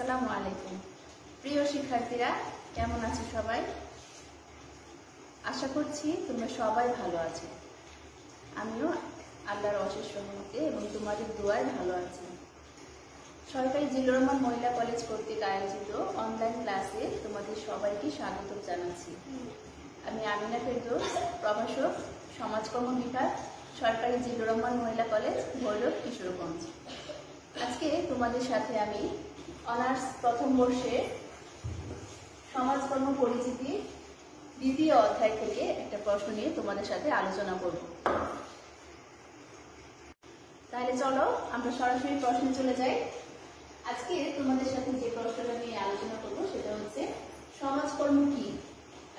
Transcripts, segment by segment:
আসসালামু আলাইকুম। প্রিয় শিক্ষার্থীরা, কেমন আছো সবাই? আশা করছি তোমরা সবাই ভালো আছো। আমিও আল্লাহর অশেষ রহমতে এবং তোমাদের দোয়ায় ভালো আছি। সরকারি জিল্লুর রহমান মহিলা কলেজ কর্তৃক আয়োজিত অনলাইন ক্লাসে তোমাদের সবাইকে স্বাগত জানাচ্ছি। আমি আমিনা ফেরদৌস, প্রভাষক, সমাজকর্ম বিভাগ, সরকারি জিল্লুর রহমান মহিলা কলেজ, ভৈরব, কিশোরগঞ্জ। আজকে তোমাদের সাথে আমি অনার্স প্রথম বর্ষে সমাজকর্ম পরিচিতি দ্বিতীয় অধ্যায় থেকে একটা প্রশ্ন নিয়ে তোমাদের সাথে আলোচনা করব। তাহলে চলো আমরা সরাসরি প্রশ্নে চলে যাই। আজকে তোমাদের সাথে যে প্রশ্নটা নিয়ে আলোচনা করব সেটা হচ্ছে সমাজকর্ম কি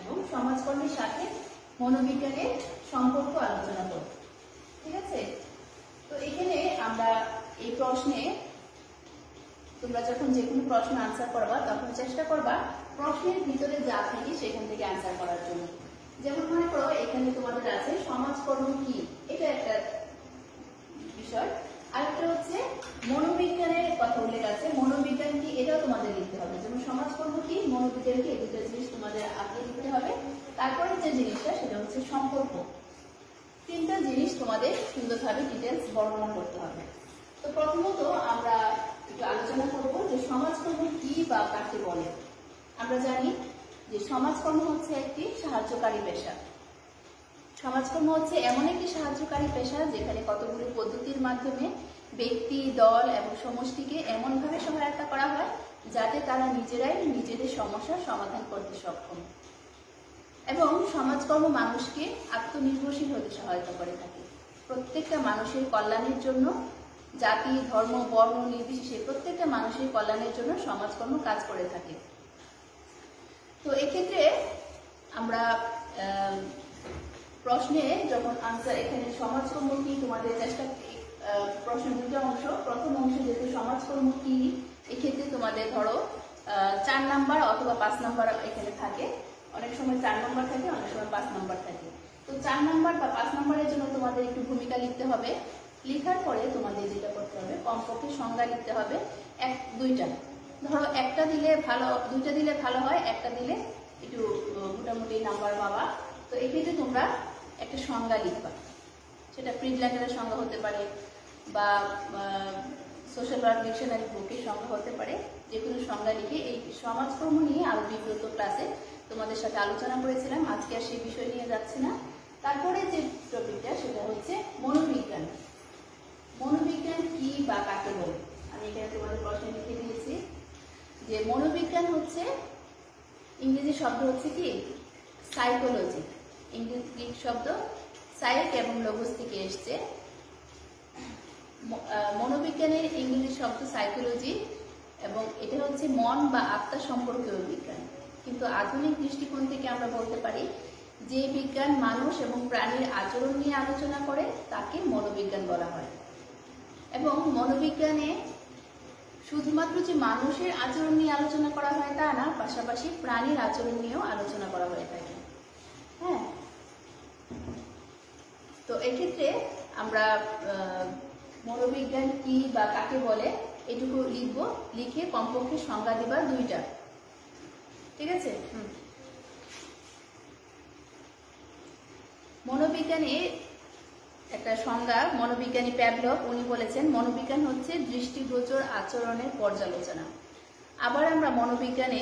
এবং সমাজকর্মের সাথে মনোবিজ্ঞানের সম্পর্ক আলোচনা করব। ঠিক আছে? তো এখানে আমরা এই প্রশ্নে তোমরা যখন যে কোনো প্রশ্ন আনসার করবা তখন চেষ্টা করবা প্রশ্নের ভিতরে যা থাকে সেখান থেকে আনসার করার জন্য। যেমন মনে করো এখানে তোমাদের আছে সমাজকর্ম কি, এটা একটা বিষয়। আরেকটা হচ্ছে মনোবিজ্ঞানের কথা উল্লেখ আছে, মনোবিজ্ঞান কি এটাও তোমাদের লিখতে হবে। যেমন সমাজকর্ম কি, মনোবিজ্ঞান কি, এই দুটো জিনিস তোমাদের আগে লিখতে হবে। তারপরে যে জিনিসটা সেটা হচ্ছে সম্পর্ক। তিনটা জিনিস তোমাদের সুন্দরভাবে ডিটেলস বর্ণনা করতে হবে। তো প্রথমত আমরা একটু আলোচনা করব যে সমাজকর্ম কি বা কাকে বলে। আমরা জানি যে সমাজকর্ম হচ্ছে একটি সাহায্যকারী পেশা। সমাজকর্ম হচ্ছে এমন একটি সাহায্যকারী পেশা যেখানে কতগুলি পদ্ধতির মাধ্যমে ব্যক্তি, দল এবং সমষ্টিকে এমনভাবে সহায়তা করা হয় যাতে তারা নিজেরাই নিজেদের সমস্যার সমাধান করতে সক্ষম। এবং সমাজকর্ম মানুষকে আত্মনির্ভরশীল হতে সহায়তা করে থাকে। প্রত্যেকটা মানুষের কল্যাণের জন্য, জাতি, ধর্ম, বর্ণ নির্বিশেষে প্রত্যেকটা মানুষের কল্যাণের জন্য সমাজকর্ম কাজ করে থাকে। তো এক্ষেত্রে আমরা প্রশ্নে যখন আনসার এখানে সমাজকর্ম কি তোমাদের চেষ্টা প্রশ্নের দুটো অংশ। প্রথম অংশ যেহেতু সমাজকর্ম কি, এক্ষেত্রে তোমাদের ধরো 4 নাম্বার অথবা 5 নাম্বার এখানে থাকে। অনেক সময় 4 নাম্বার থাকে, অনেক সময় 5 নাম্বার থাকে। তো 4 নাম্বার বা 5 নাম্বারের জন্য তোমাদের একটু ভূমিকা লিখতে হবে। লেখার পরে তোমাদের যেটা করতে হবে কমপক্ষে সংজ্ঞা লিখতে হবে দুইটা। ধরো একটা দিলে ভালো, দুইটা দিলে ভালো হয়, একটা দিলে একটু মোটামুটি নাম্বার পাবা। তো এক্ষেত্রে তোমরা একটা সংজ্ঞা লিখবা। সেটা প্রিন্ট লেটারের সংজ্ঞা হতে পারে বা সোশ্যাল ওয়ার্ক ডিকশনারি বুকের সংজ্ঞা হতে পারে। যে কোনো সংজ্ঞা লিখে এই সমাজকর্ম নিয়ে আরো বিগত ক্লাসে তোমাদের সাথে আলোচনা করেছিলাম। আজকে আর সেই বিষয় নিয়ে যাচ্ছি না। তারপরে যে টপিকটা সেটা হচ্ছে মনোবিজ্ঞান। মনোবিজ্ঞান কি বা কাকে বলে আমি এখানে তোমাদের প্রশ্নে লিখে দিয়েছি যে মনোবিজ্ঞান হচ্ছে ইংরেজি শব্দ হচ্ছে কি সাইকোলজি। ইংরেজি শব্দ সাইক এবং লগোস থেকে এসছে। মনোবিজ্ঞানের ইংরেজি শব্দ সাইকোলজি এবং এটা হচ্ছে মন বা আত্মা সম্পর্কীয় বিজ্ঞান। কিন্তু আধুনিক দৃষ্টিকোণ থেকে আমরা বলতে পারি যে বিজ্ঞান মানুষ এবং প্রাণীর আচরণ নিয়ে আলোচনা করে তাকে মনোবিজ্ঞান বলা হয়। এবং মনোবিজ্ঞানে শুধুমাত্র যে মানুষের আচরণ নিয়ে আলোচনা করা হয় তা না, পাশাপাশি প্রাণীর আচরণ নিয়েও আলোচনা করা হয়ে থাকে। হ্যাঁ, তো এক্ষেত্রে আমরা মনোবিজ্ঞান কি বা কাকে বলে এটুকু লিখবো। লিখে কমপক্ষে সংজ্ঞা দিবা দুইটা। ঠিক আছে? মনোবিজ্ঞানে একটা সংজ্ঞা মনোবিজ্ঞানী প্যাভলভ উনি বলেছেন মনোবিজ্ঞান হচ্ছে দৃষ্টিগোচর আচরণের পর্যালোচনা। আবার আমরা মনোবিজ্ঞানে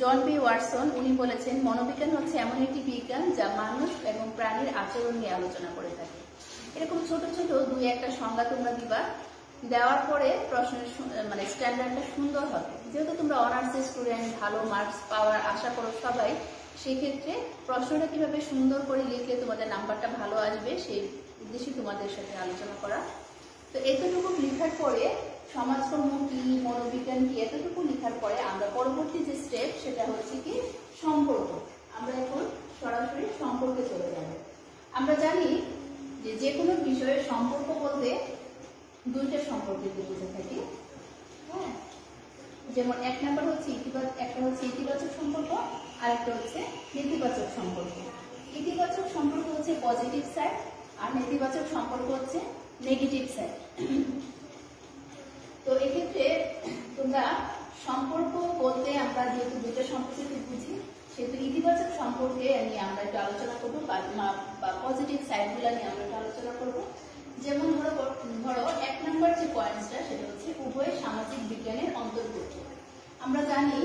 জন বি ওয়াটসন উনি বলেছেন মনোবিজ্ঞান হচ্ছে এমন একটি বিজ্ঞান যা মানুষ এবং প্রাণীর আচরণ নিয়ে আলোচনা করে থাকে। এরকম ছোট ছোট দুই একটা সংজ্ঞা তোমরা দিবা। দেওয়ার পরে প্রশ্নের মানে স্ট্যান্ডার্ডটা সুন্দর হবে। যেহেতু তোমরা অনার্সের স্টুডেন্ট, ভালো মার্কস পাওয়ার আশা করো সবাই, সেক্ষেত্রে প্রশ্নটা কিভাবে সুন্দর করে লিখলে তোমাদের নাম্বারটা ভালো আসবে সেই উদ্দেশ্যে তোমাদের সাথে আলোচনা করা। তো এতটুকু লেখার পরে সমাজকর্ম কি, মনোবিজ্ঞান কি, এতটুকু লেখার পরে আমরা পরবর্তী যে স্টেপ সেটা হচ্ছে কি সম্পর্ক। আমরা এখন সরাসরি সম্পর্কে চলে যাব। আমরা জানি যে কোনো বিষয়ের সম্পর্ক বলতে দুইটা সম্পর্কে বুঝে থাকি। হ্যাঁ, যেমন এক নাম্বার হচ্ছে একটা হচ্ছে ইতিবাচক সম্পর্ক আর একটা হচ্ছে নেতিবাচক সম্পর্ক। ইতিবাচক সম্পর্ক হচ্ছে পজিটিভ সাইড আর নেতিবাচক সম্পর্ক হচ্ছে নেগেটিভ সাইড। তো এক্ষেত্রে তোমরা সম্পর্ক বলতে আমরা যেহেতু দুটো সম্পর্ককে বুঝি, সেহেতু ইতিবাচক সম্পর্কে নিয়ে আমরা একটু আলোচনা করবো বা পজিটিভ সাইডগুলো নিয়ে আমরা একটু আলোচনা করবো। যেমন ধরো 1 নম্বর যে পয়েন্টসটা সেটা হচ্ছে উভয় সামাজিক বিজ্ঞানের অন্তর্ভুক্ত। আমরা জানি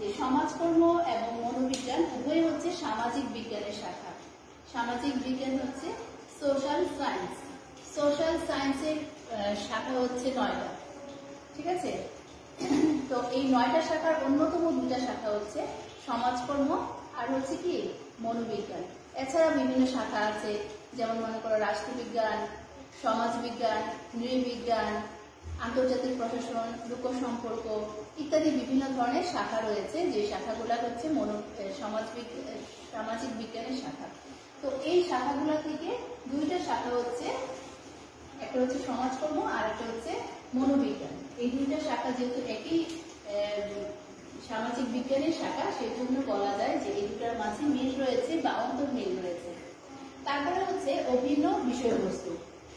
যে সমাজকর্ম এবং মনোবিজ্ঞান উভয় হচ্ছে সামাজিক বিজ্ঞানের শাখা। সামাজিক বিজ্ঞান হচ্ছে সোশ্যাল সায়েন্স। সোশ্যাল সায়েন্সের শাখা হচ্ছে 9টা, ঠিক আছে? তো এই 9টা শাখার অন্যতম 2টা শাখা হচ্ছে সমাজকর্ম আর হচ্ছে কি মনোবিজ্ঞান। এছাড়া বিভিন্ন শাখা আছে, যেমন মনে করো রাষ্ট্রবিজ্ঞান, সমাজবিজ্ঞান, নৃবিজ্ঞান, আন্তর্জাতিক প্রশাসন, লোক সম্পর্ক ইত্যাদি বিভিন্ন ধরনের শাখা রয়েছে, যে শাখাগুলো হচ্ছে সামাজিক বিজ্ঞানের শাখা। তো এই শাখাগুলো থেকে 2টা শাখা হচ্ছে, একটা হচ্ছে সমাজকর্ম আর একটা হচ্ছে মনোবিজ্ঞান। এই 2টা শাখা যেহেতু একই সামাজিক বিজ্ঞানের শাখা, সেই জন্য বলা যায় যে এই দুটার মাঝে মিল রয়েছে বা অন্তর্মিল রয়েছে। তারপরে হচ্ছে অভিন্ন বিষয়বস্তু।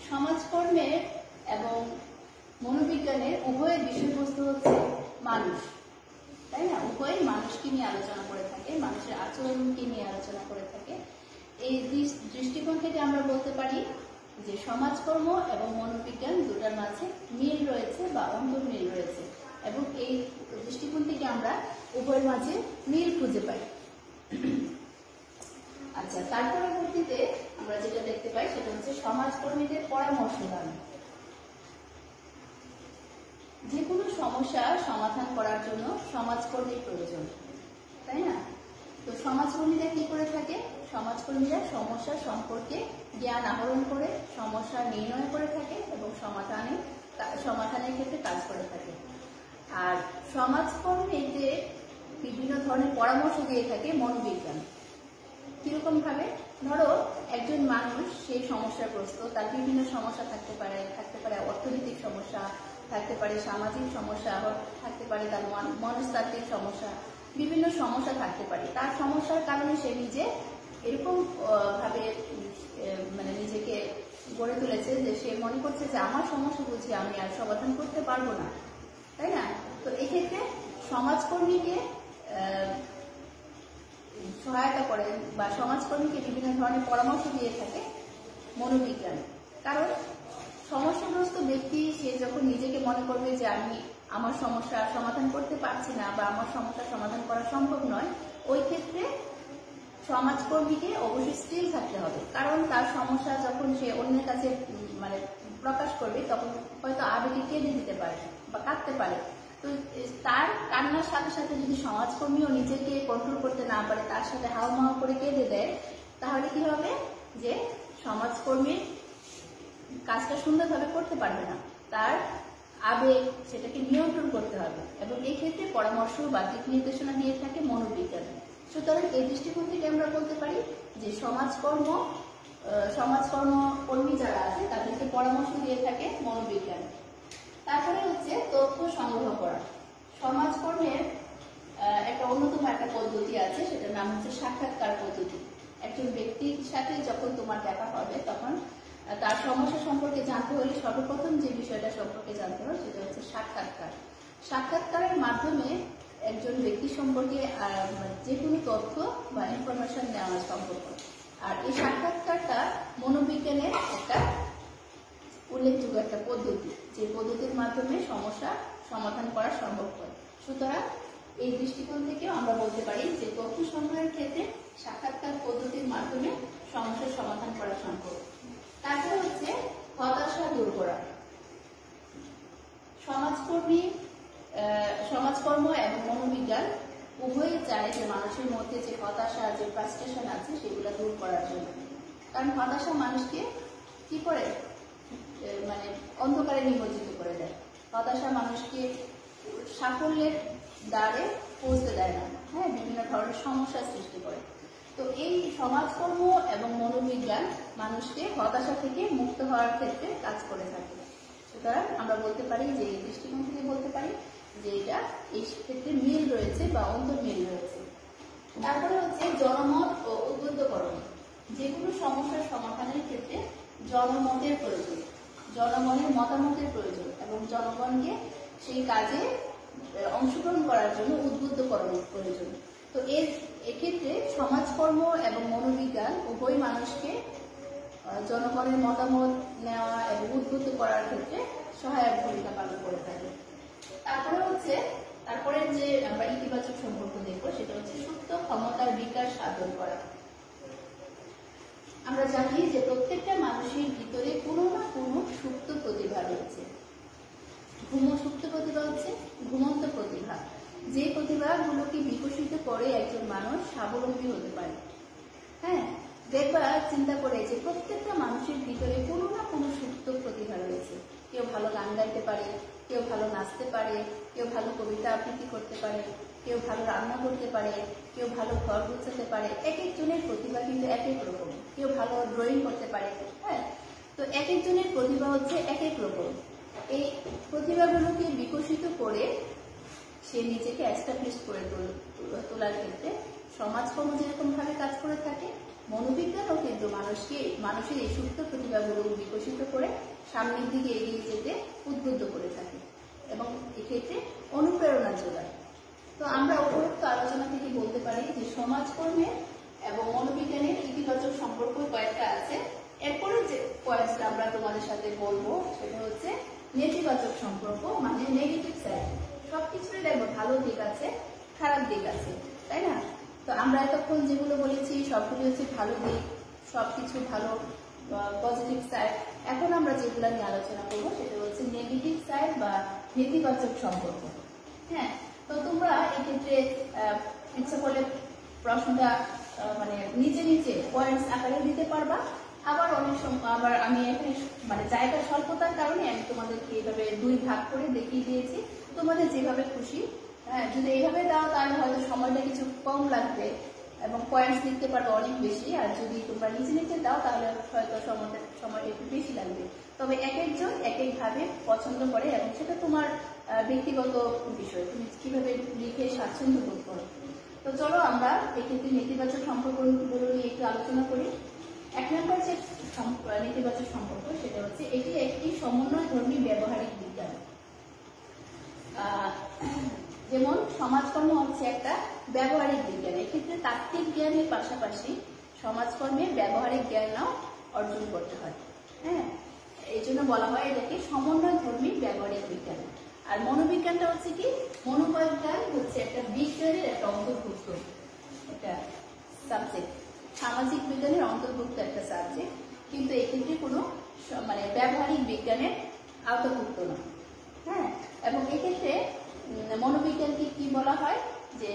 সমাজকর্মের এবং মনোবিজ্ঞানের উভয়ের বিষয়বস্তু হচ্ছে মানুষ, তাই না? উভয় মানুষকে নিয়ে আলোচনা করে থাকে, মানুষের আচরণকে নিয়ে আলোচনা করে থাকে। এই দৃষ্টিকোণ থেকে আমরা বলতে পারি যে সমাজকর্ম এবং মনোবিজ্ঞান দুটার মাঝে মিল রয়েছে বা অন্তর্মিল রয়েছে, এবং এই দৃষ্টিকোণ থেকে আমরা উভয়ের মাঝে মিল খুঁজে পাই। আচ্ছা, তার পরবর্তীতে আমরা যেটা দেখতে পাই সেটা হচ্ছে সমাজকর্মীদের পরামর্শ দান। যে কোনো সমস্যা সমাধান করার জন্য সমাজকর্মীর প্রয়োজন, তাই না? তো সমাজকর্মীরা কি করে থাকে? সমাজকর্মীরা সমস্যা সম্পর্কে জ্ঞান আহরণ করে সমস্যা নির্ণয় করে থাকে এবং সমাধানের ক্ষেত্রে কাজ করে থাকে। আর সমাজকর্মীদের বিভিন্ন ধরনের পরামর্শ দিয়ে থাকে মনোবিজ্ঞান। কিরকম ভাবে? ধরো একজন মানুষ সেই সমস্যাগ্রস্ত, তার বিভিন্ন সমস্যা থাকতে পারে অর্থনৈতিক সমস্যা, থাকতে পারে সামাজিক সমস্যা, থাকতে পারে তার মনস্তাত্ত্বিক সমস্যা, বিভিন্ন সমস্যা থাকতে পারে। তার সমস্যার কারণে সে নিজে এরকম ভাবে মানে নিজেকে গড়ে তুলেছে যে সে মনে করছে যে আমার সমস্যা বুঝি আমি আর সমাধান করতে পারবো না, তাই না? তো এক্ষেত্রে সমাজকর্মীকে সহায়তা করে বা সমাজকর্মীকে বিভিন্ন ধরনের পরামর্শ দিয়ে থাকে মনোবিজ্ঞান। কারণ সমস্যাগ্রস্ত ব্যক্তি সে যখন নিজেকে মনে করবে যে আমি আমার সমস্যা সমাধান করতে পারছি না বা আমার সমস্যা সমাধান করা সম্ভব নয়, ওই ক্ষেত্রে সমাজকর্মীকে অবশ্যই স্থির থাকতে হবে। কারণ তার সমস্যা যখন সে অন্যের কাছে মানে প্রকাশ করবে, তখন হয়তো আবেগে কেঁদে দিতে পারে বা কাঁদতে পারে। তো তার কান্নার সাথে সাথে যদি সমাজকর্মীও নিজেকে কন্ট্রোল করতে না পারে, তার সাথে হাওমাও করে কেঁদে দেয়, তাহলে কি হবে? যে সমাজকর্মীর কাজটা সুন্দরভাবে করতে পারবে না, তার আবেগ সেটাকে নিয়ন্ত্রণ করতে হবে। এবং এই ক্ষেত্রে পরামর্শ বা দিক নির্দেশনা দিয়ে থাকে মনোবিজ্ঞান। সুতরাং এই দৃষ্টিকোণ থেকে আমরা বলতে পারি যে সমাজকর্ম কর্মী যারা আছে তাদেরকে পরামর্শ দিয়ে থাকে মনোবিজ্ঞান। তারপরে হচ্ছে তথ্য সংগ্রহ করা। সমাজকর্মের একটা অন্যতম একটা পদ্ধতি আছে, সেটার নাম হচ্ছে সাক্ষাৎকার পদ্ধতি। একজন ব্যক্তির সাথে যখন তোমার দেখা হবে, তখন তার সমস্যা সম্পর্কে জানতে হলে সর্বপ্রথম যে বিষয়টা সম্পর্কে জানতে হবে সেটা হচ্ছে সাক্ষাৎকার। সাক্ষাৎকারের মাধ্যমে একজন ব্যক্তি সম্পর্কে যে কোনো তথ্য বা ইনফরমেশন নেওয়া সম্ভব। আর এই সাক্ষাৎকারটা মনোবিজ্ঞানের একটা উল্লেখযোগ্য একটা পদ্ধতি, যে পদ্ধতির মাধ্যমে সমস্যা সমাধান করা সম্ভব হয়। সুতরাং এই দৃষ্টিকোণ থেকে আমরা বলতে পারি যে তথ্য সংগ্রহের ক্ষেত্রে সাক্ষাৎকার পদ্ধতির মাধ্যমে সমস্যার সমাধান করা সম্ভব। তারপরে হচ্ছে হতাশা দূর করা। সমাজকর্ম এবং মনোবিজ্ঞান উভয়ই চায় যে মানুষের মধ্যে যে হতাশা, যে ফ্রাস্ট্রেশন আছে সেগুলো দূর করার জন্য। কারণ হতাশা মানুষকে কি করে? মানে অন্ধকারে নিমজ্জিত করে দেয়। হতাশা মানুষকে সাফল্যের দ্বারে পৌঁছতে দেয় না, হ্যাঁ, বিভিন্ন ধরনের সমস্যার সৃষ্টি করে। তো এই সমাজকর্ম এবং মনোবিজ্ঞান মানুষকে হতাশা থেকে মুক্ত হওয়ার ক্ষেত্রে কাজ করে থাকে। সুতরাং আমরা বলতে পারি যে এই দৃষ্টিকোণ থেকে বলতে পারি যে এটা এই ক্ষেত্রে মিল রয়েছে বা অন্তর্মিল রয়েছে। তারপরে হচ্ছে জনমত ও উদ্বুদ্ধকরণ। যে কোনো সমস্যার সমাধানের ক্ষেত্রে জনমতের প্রয়োজন, জনগণের মতামতের প্রয়োজন এবং জনগণকে সেই কাজে অংশগ্রহণ করার জন্য উদ্বুদ্ধ করানো প্রয়োজন। তো এক্ষেত্রে সমাজকর্ম এবং মনোবিজ্ঞান উভয় মানুষকে জনগণের মতামত নেওয়া এবং উদ্বুদ্ধ করার ক্ষেত্রে সহায়ক ভূমিকা পালন করে থাকে। তারপরে যে আমরা ইতিবাচক সম্পর্ক দেখবো সেটা হচ্ছে সুপ্ত ক্ষমতার বিকাশ সাধন করা। আমরা জানি যে প্রত্যেকটা মানুষের ভিতরে কোনো না কোনো সুপ্ত প্রতিভা রয়েছে। সুপ্ত প্রতিভা হচ্ছে ঘুমন্ত প্রতিভা, যে প্রতিভাগুলোকে বিকশিত করে একজন মানুষ স্বাবলম্বী হতে পারে। হ্যাঁ, দেখবা চিন্তা করে যে প্রত্যেকটা মানুষের ভিতরে কোনো না কোনো সুপ্ত প্রতিভা রয়েছে। কেউ ভালো গান গাইতে পারে, কেউ ভালো নাচতে পারে, কেউ ভালো কবিতা আবৃত্তি করতে পারে, কেউ ভালো রান্না করতে পারে, কেউ ভালো ঘর গুছাতে পারে। এক একজনের প্রতিভা কিন্তু এক এক রকম। কেউ ভালো ড্রয়িং করতে পারে। হ্যাঁ, তো এক একজনের প্রতিভা হচ্ছে এক এক রকম। এই প্রতিভাগুলোকে বিকশিত করে সে নিজেকে এস্টাবলিশ করে তোলার ক্ষেত্রে সমাজকর্ম যেরকম ভাবে কাজ করে থাকে, মনোবিজ্ঞানও কিন্তু মানুষের এই সুপ্ত প্রতিভাগুলো বিকশিত করে সামনের দিকে এগিয়ে যেতে উদ্বুদ্ধ করে থাকে এবং এক্ষেত্রে অনুপ্রেরণা যোগায়। তো আমরা উপরোক্ত আলোচনা থেকে বলতে পারি যে সমাজকর্মের এবং মনোবিজ্ঞানের ইতিবাচক সম্পর্ক কয়েকটা আছে। এরপরে যে পয়েন্টটা আমরা তোমাদের সাথে বলবো সেটা হচ্ছে নেতিবাচক সম্পর্ক, মানে নেগেটিভ সাইড। সবকিছুই দেখবো ভালো দিক আছে, খারাপ দিক আছে, তাই না? তো আমরা এতক্ষণ যেগুলো বলেছি সবগুলো হচ্ছে ভালো দিক, সবকিছু ভালো পজিটিভ সাইড। এখন আমরা যেগুলো নিয়ে আলোচনা করবো সেটা হচ্ছে নেগেটিভ সাইড বা নেতিবাচক সম্পর্ক। হ্যাঁ, তো তোমরা এক্ষেত্রে ইচ্ছা করলে প্রশ্নটা মানে নিচে নিচে পয়েন্টস আকারে দিতে পারবা। আবার অনেক সময় আবার আমি এখানে মানে জায়গার স্বল্পতার কারণে আমি তোমাদেরকে এইভাবে দুই ভাগ করে দেখিয়ে দিয়েছি। তোমাদের যেভাবে খুশি, হ্যাঁ, যদি এইভাবে দাও তাহলে হয়তো সময়টা কিছু কম লাগবে এবং পয়েন্টস লিখতে পারবে অনেক বেশি। আর যদি তোমরা নিচে নিচে দাও তাহলে হয়তো সময়টা একটু বেশি লাগবে। তবে এক একজন এক একভাবে পছন্দ করে এবং সেটা তোমার ব্যক্তিগত বিষয়, তুমি কিভাবে লিখে স্বাচ্ছন্দ্য বোধ করো। তো চলো আমরা এক্ষেত্রে নেতিবাচক সম্পর্কগুলো নিয়ে একটু আলোচনা করি। এক নম্বর যে নেতিবাচক সম্পর্ক সেটা হচ্ছে এটি একটি সমন্বয়ধর্মী ব্যবহারিক বিজ্ঞান। যেমন সমাজকর্ম হচ্ছে একটা ব্যবহারিক বিজ্ঞান। এক্ষেত্রে তাত্ত্বিক জ্ঞানের পাশাপাশি সমাজকর্মে ব্যবহারিক জ্ঞানও অর্জন করতে হয়। হ্যাঁ, এই জন্য বলা হয় এটাকে সমন্বয়ধর্মী ব্যবহারিক বিজ্ঞান। আর মনোবিজ্ঞানটা হচ্ছে কি, মনোবিজ্ঞান হচ্ছে একটা বিজ্ঞানের একটা অন্তর্ভুক্ত একটা সাবজেক্ট, সামাজিক বিজ্ঞানের অন্তর্ভুক্ত একটা সাবজেক্ট, কিন্তু এক্ষেত্রে কোনো মানে ব্যবহারিক বিজ্ঞানের আওতাভুক্ত নয়। হ্যাঁ, এবং এক্ষেত্রে মনোবিজ্ঞানকে কি বলা হয় যে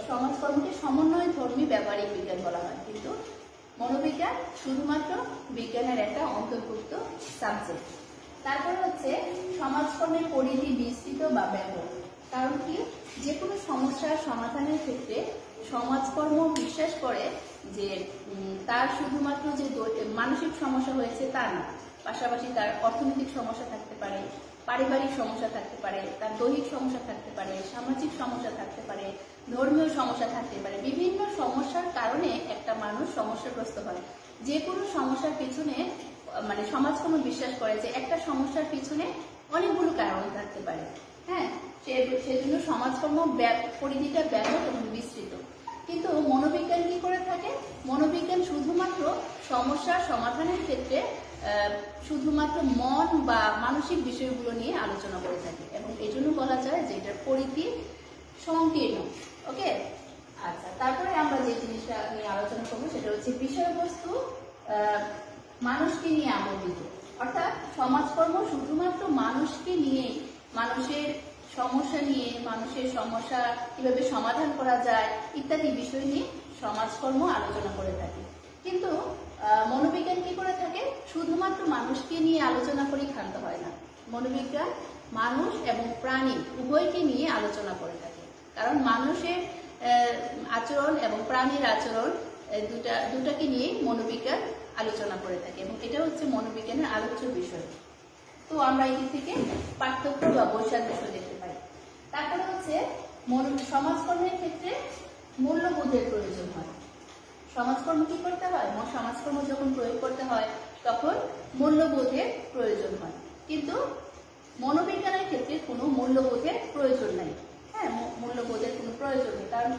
সমাজকর্মকে সমন্বয়ধর্মী ব্যবহারিক বিজ্ঞান বলা হয়, কিন্তু মনোবিজ্ঞান শুধুমাত্র বিজ্ঞানের একটা অন্তর্ভুক্ত সাবজেক্ট। তারপর হচ্ছে সমাজকর্মের পরিধি বিস্তৃত বা ব্যাপক। কারণ কি, যে কোনো সমস্যার সমাধানের ক্ষেত্রে সমাজকর্ম বিশ্বাস করে যে তার শুধুমাত্র যে মানসিক সমস্যা হয়েছে তা না, পাশাপাশি তার অর্থনৈতিক সমস্যা থাকতে পারে, পারিবারিক সমস্যা থাকতে পারে, তার দৈহিক সমস্যা থাকতে পারে, সামাজিক সমস্যা থাকতে পারে, ধর্মীয় সমস্যা থাকতে পারে। বিভিন্ন সমস্যার কারণে একটা মানুষ সমস্যাগ্রস্ত হয়। যে কোনো সমস্যার পিছনে মানে সমাজকর্ম বিশ্বাস করে যে একটা সমস্যার পিছনে অনেকগুলো কারণ থাকতে পারে। হ্যাঁ, সেজন্য সমাজকর্ম পরিধিটা ব্যাপক এবং বিস্তৃত। কিন্তু মনোবিজ্ঞান কি করে থাকে, মনোবিজ্ঞান শুধুমাত্র সমস্যার সমাধানের ক্ষেত্রে শুধুমাত্র মন বা মানসিক বিষয়গুলো নিয়ে আলোচনা করে থাকে এবং এই জন্য বলা যায় যে এটার পরিধি সংকীর্ণ। ওকে, আচ্ছা, তারপরে আমরা যে জিনিসটা নিয়ে আলোচনা করবো সেটা হচ্ছে বিষয়বস্তু মানুষকে নিয়ে আবর্তিত। অর্থাৎ সমাজকর্ম শুধুমাত্র মানুষকে নিয়ে, মানুষের সমস্যা নিয়ে, মানুষের সমস্যা কিভাবে সমাধান করা যায় ইত্যাদি বিষয় নিয়ে সমাজকর্ম আলোচনা করে থাকে। কিন্তু মনোবিজ্ঞান কি করে থাকে, শুধুমাত্র মানুষকে নিয়ে আলোচনা করেই ক্ষান্ত হয় না। মনোবিজ্ঞান মানুষ এবং প্রাণী উভয়কে নিয়ে আলোচনা করে থাকে। কারণ মানুষের আচরণ এবং প্রাণীর আচরণ দুটাকে নিয়ে মনোবিজ্ঞান আলোচনা করে থাকে এবং এটা হচ্ছে মনোবিজ্ঞানের আলোচ্য বিষয়। তো আমরা এদিক থেকে পার্থক্য বা বৈসাদৃশ্য দেখতে পাই। তারপরে হচ্ছে সমাজকর্মের ক্ষেত্রে মূল্যবোধের প্রয়োজন হয়। সমাজকর্ম কি করতে হয়, সমাজকর্ম যখন প্রয়োগ করতে হয় তখন মূল্যবোধের প্রয়োজন হয়। কিন্তু মনোবিজ্ঞানের ক্ষেত্রে কোনো মূল্যবোধের প্রয়োজন নাই। হ্যাঁ, মূল্যবোধের কোনো প্রয়োজন নেই, কারণ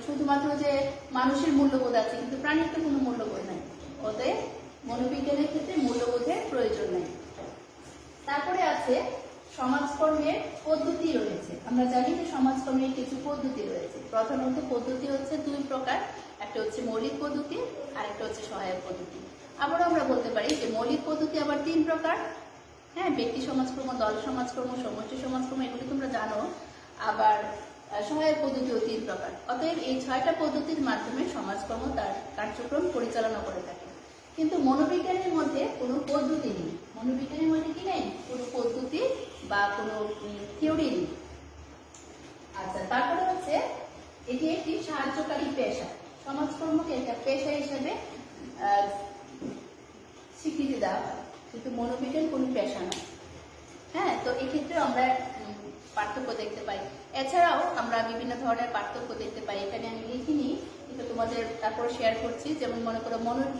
শুধুমাত্র যে মানুষের মূল্যবোধ আছে কিন্তু প্রাণীর তো কোনো মূল্যবোধ নাই। অতএব মনোবিজ্ঞানের ক্ষেত্রে মূল্যবোধের প্রয়োজন নেই। তারপরে আছে সমাজকর্মের পদ্ধতি রয়েছে। আমরা জানি যে সমাজকর্মের কিছু পদ্ধতি রয়েছে। প্রধানত পদ্ধতি হচ্ছে দুই প্রকার, একটা হচ্ছে মৌলিক পদ্ধতি আর একটা হচ্ছে সহায়ক পদ্ধতি। আবারও আমরা বলতে পারি যে মৌলিক পদ্ধতি আবার তিন প্রকার। হ্যাঁ, ব্যক্তি সমাজকর্ম, দল সমাজকর্ম, সমষ্টি সমাজকর্ম, এগুলি তোমরা জানো। আবার সহায়ক পদ্ধতিও তিন প্রকার। অতএব এই 6টা পদ্ধতির মাধ্যমে সমাজকর্ম তার কার্যক্রম পরিচালনা করে থাকে। কিন্তু মনোবিজ্ঞানের মধ্যে কোনো পদ্ধতি নেই। মনোবিজ্ঞানের মধ্যে কি নেই? কোনো পদ্ধতি বা কোনো থিওরি নেই। আচ্ছা, তারপরে হচ্ছে এটি একটি সাহায্যকারী পেশা। সমাজকর্মকে একটা পেশা হিসেবে স্বীকৃতি দেওয়া হয়, কিন্তু মনোবিজ্ঞান কোনো পেশা না। হ্যাঁ, তো এক্ষেত্রে আমরা পার্থক্য দেখতে পাই। এছাড়াও আমরা বিভিন্ন ধরনের পার্থক্য দেখতে পাই। এখানে আমি লিখিনি, কিন্তু তোমাদের তারপর শেয়ার করছি। যেমন মনে করো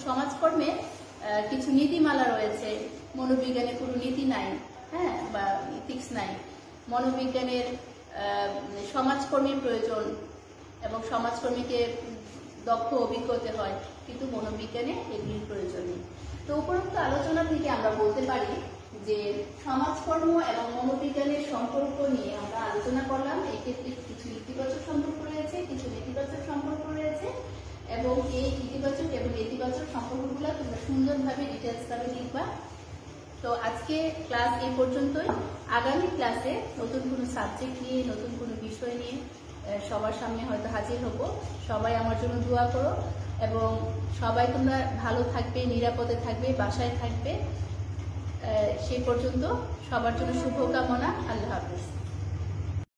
সমাজকর্মে কিছু নীতিমালা রয়েছে, মনোবিজ্ঞানে কোনো নীতি নাই। হ্যাঁ, বা ইথিক্স নাই। মনোবিজ্ঞানের সমাজকর্মীর প্রয়োজন এবং সমাজকর্মীকে দক্ষ অভিজ্ঞ হতে হয়, কিন্তু মনোবিজ্ঞানে এগুলির প্রয়োজন নেই। তো উপরোক্ত আলোচনা থেকে আমরা বলতে পারি যে সমাজকর্ম এবং মনোবিজ্ঞানের সম্পর্ক নিয়ে আমরা আলোচনা করলাম। এই ক্ষেত্রে কিছু ইতিবাচক সম্পর্ক রয়েছে, কিছু নেতিবাচক সম্পর্ক রয়েছে, এবং এই ইতিবাচক এবং নেতিবাচক সম্পর্কগুলো তোমরা সুন্দরভাবে ডিটেলস ভাবে লিখবা। তো আজকে ক্লাস এই পর্যন্তই। আগামী ক্লাসে নতুন কোনো সাবজেক্ট নিয়ে, নতুন কোনো বিষয় নিয়ে সবার সামনে হয়তো হাজির হব। সবাই আমার জন্য দোয়া করো এবং সবাই তোমরা ভালো থাকবে, নিরাপদে থাকবে, বাসায় থাকবে। সেই পর্যন্ত সবার জন্য শুভকামনা। আল্লাহ হাফেজ।